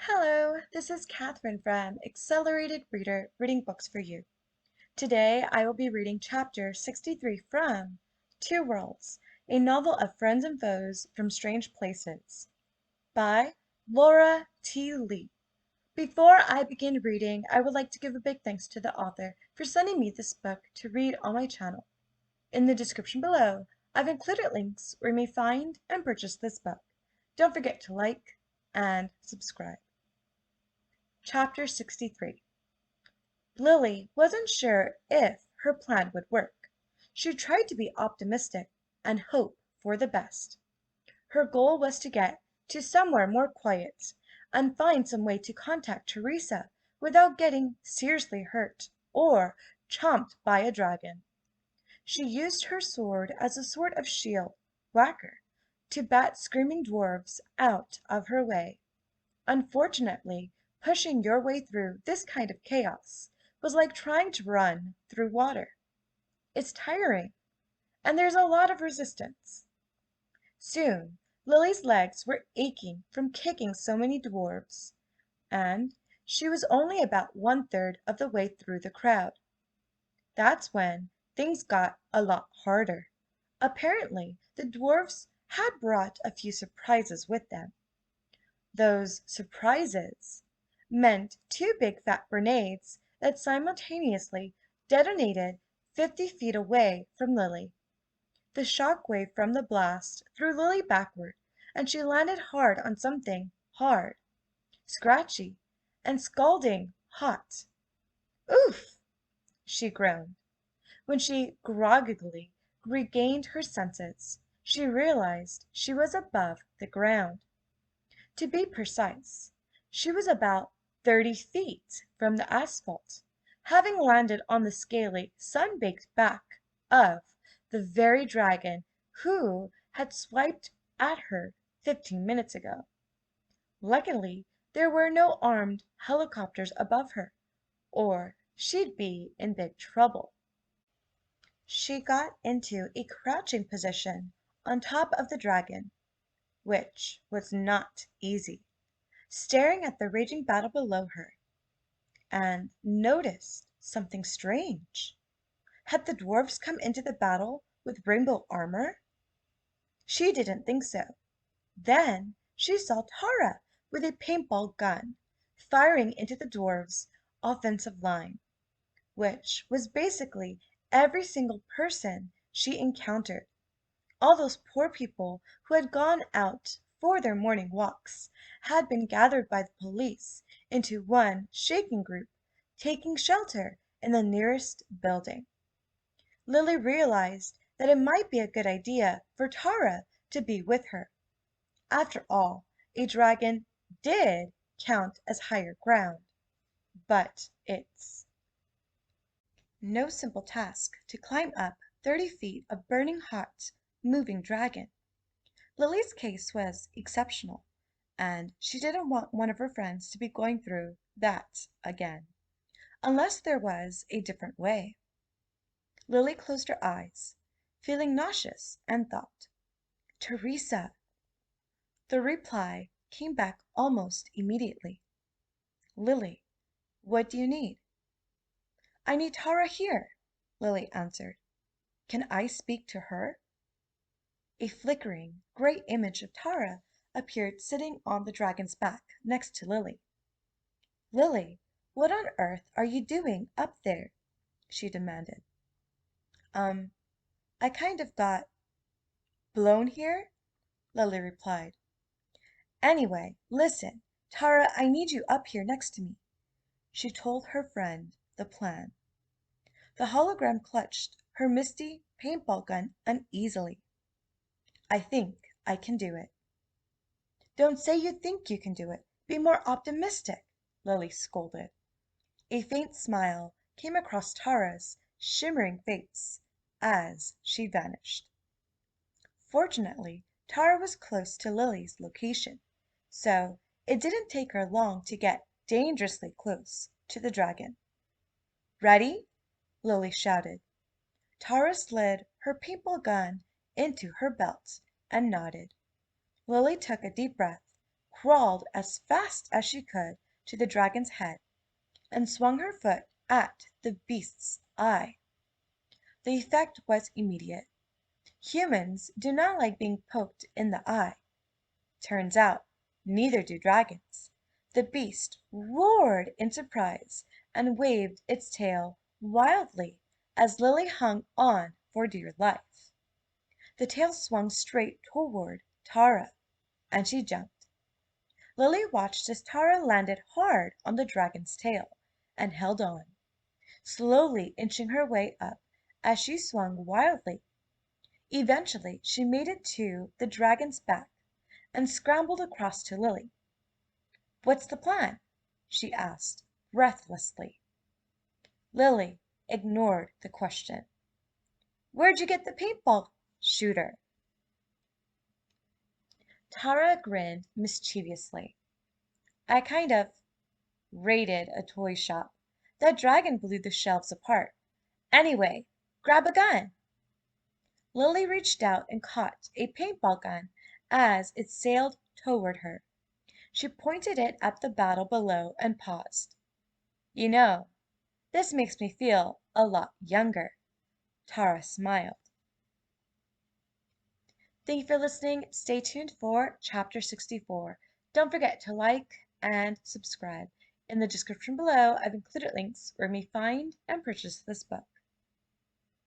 Hello, this is Catherine from Accelerated Reader reading books for you. Today I will be reading chapter 63 from Two Worlds, a novel of friends and foes from strange places by Laura T. Lee. Before I begin reading, I would like to give a big thanks to the author for sending me this book to read on my channel. In the description below, I've included links where you may find and purchase this book. Don't forget to like and subscribe. Chapter 63. Lily wasn't sure if her plan would work. She tried to be optimistic and hope for the best. Her goal was to get to somewhere more quiet and find some way to contact Teresa without getting seriously hurt or chomped by a dragon. She used her sword as a sort of shield, whacker, to bat screaming dwarfs out of her way. Unfortunately, pushing your way through this kind of chaos was like trying to run through water. It's tiring, and there's a lot of resistance. Soon, Lily's legs were aching from kicking so many dwarfs, and she was only about 1/3 of the way through the crowd. That's when things got a lot harder. Apparently, the dwarfs had brought a few surprises with them. Those surprises meant two big fat grenades that simultaneously detonated 50 feet away from Lily. The shock wave from the blast threw Lily backward, and she landed hard on something hard, scratchy, and scalding hot. "Oof!" she groaned. When she groggily regained her senses, she realized she was above the ground. To be precise, she was about 30 feet from the asphalt, having landed on the scaly, sun-baked back of the very dragon who had swiped at her 15 minutes ago. Luckily, there were no armed helicopters above her, or she'd be in big trouble. She got into a crouching position on top of the dragon, which was not easy, staring at the raging battle below her, and noticed something strange. Had the dwarfs come into the battle with rainbow armor? She didn't think so. Then she saw Tara with a paintball gun firing into the dwarfs' offensive line, which was basically every single person she encountered. All those poor people who had gone out for their morning walks had been gathered by the police into one shaking group, taking shelter in the nearest building. Lily realized that it might be a good idea for Tara to be with her. After all, a dragon did count as higher ground, but it's no simple task to climb up 30 feet of burning hot, moving dragon. Lily's case was exceptional, and she didn't want one of her friends to be going through that again, unless there was a different way. Lily closed her eyes, feeling nauseous, and thought, "Teresa." The reply came back almost immediately. "Lily, what do you need?" "I need Tara here," Lily answered. "Can I speak to her?" A flickering, gray image of Tara appeared sitting on the dragon's back next to Lily. "Lily, what on earth are you doing up there?" she demanded. I kind of got blown here," Lily replied. "Anyway, listen, Tara, I need you up here next to me." She told her friend the plan. The hologram clutched her misty paintball gun uneasily. "I think I can do it." "Don't say you think you can do it. Be more optimistic," Lily scolded. A faint smile came across Tara's shimmering face as she vanished. Fortunately, Tara was close to Lily's location, so it didn't take her long to get dangerously close to the dragon. "Ready?" Lily shouted. Tara slid her paintball gun into her belt and nodded. Lily took a deep breath, crawled as fast as she could to the dragon's head, and swung her foot at the beast's eye. The effect was immediate. Humans do not like being poked in the eye. Turns out, neither do dragons. The beast roared in surprise and waved its tail wildly as Lily hung on for dear life. The tail swung straight toward Tara, and she jumped. Lily watched as Tara landed hard on the dragon's tail and held on, slowly inching her way up as she swung wildly. Eventually she made it to the dragon's back and scrambled across to Lily. "What's the plan?" she asked, breathlessly. Lily ignored the question. "Where'd you get the paintball shooter?" Tara grinned mischievously. "I kind of raided a toy shop. That dragon blew the shelves apart. Anyway, grab a gun." Lily reached out and caught a paintball gun as it sailed toward her. She pointed it at the battle below and paused. "You know, this makes me feel a lot younger." Tara smiled. Thank you for listening. Stay tuned for Chapter 64. Don't forget to like and subscribe. In the description below, I've included links where you may find and purchase this book.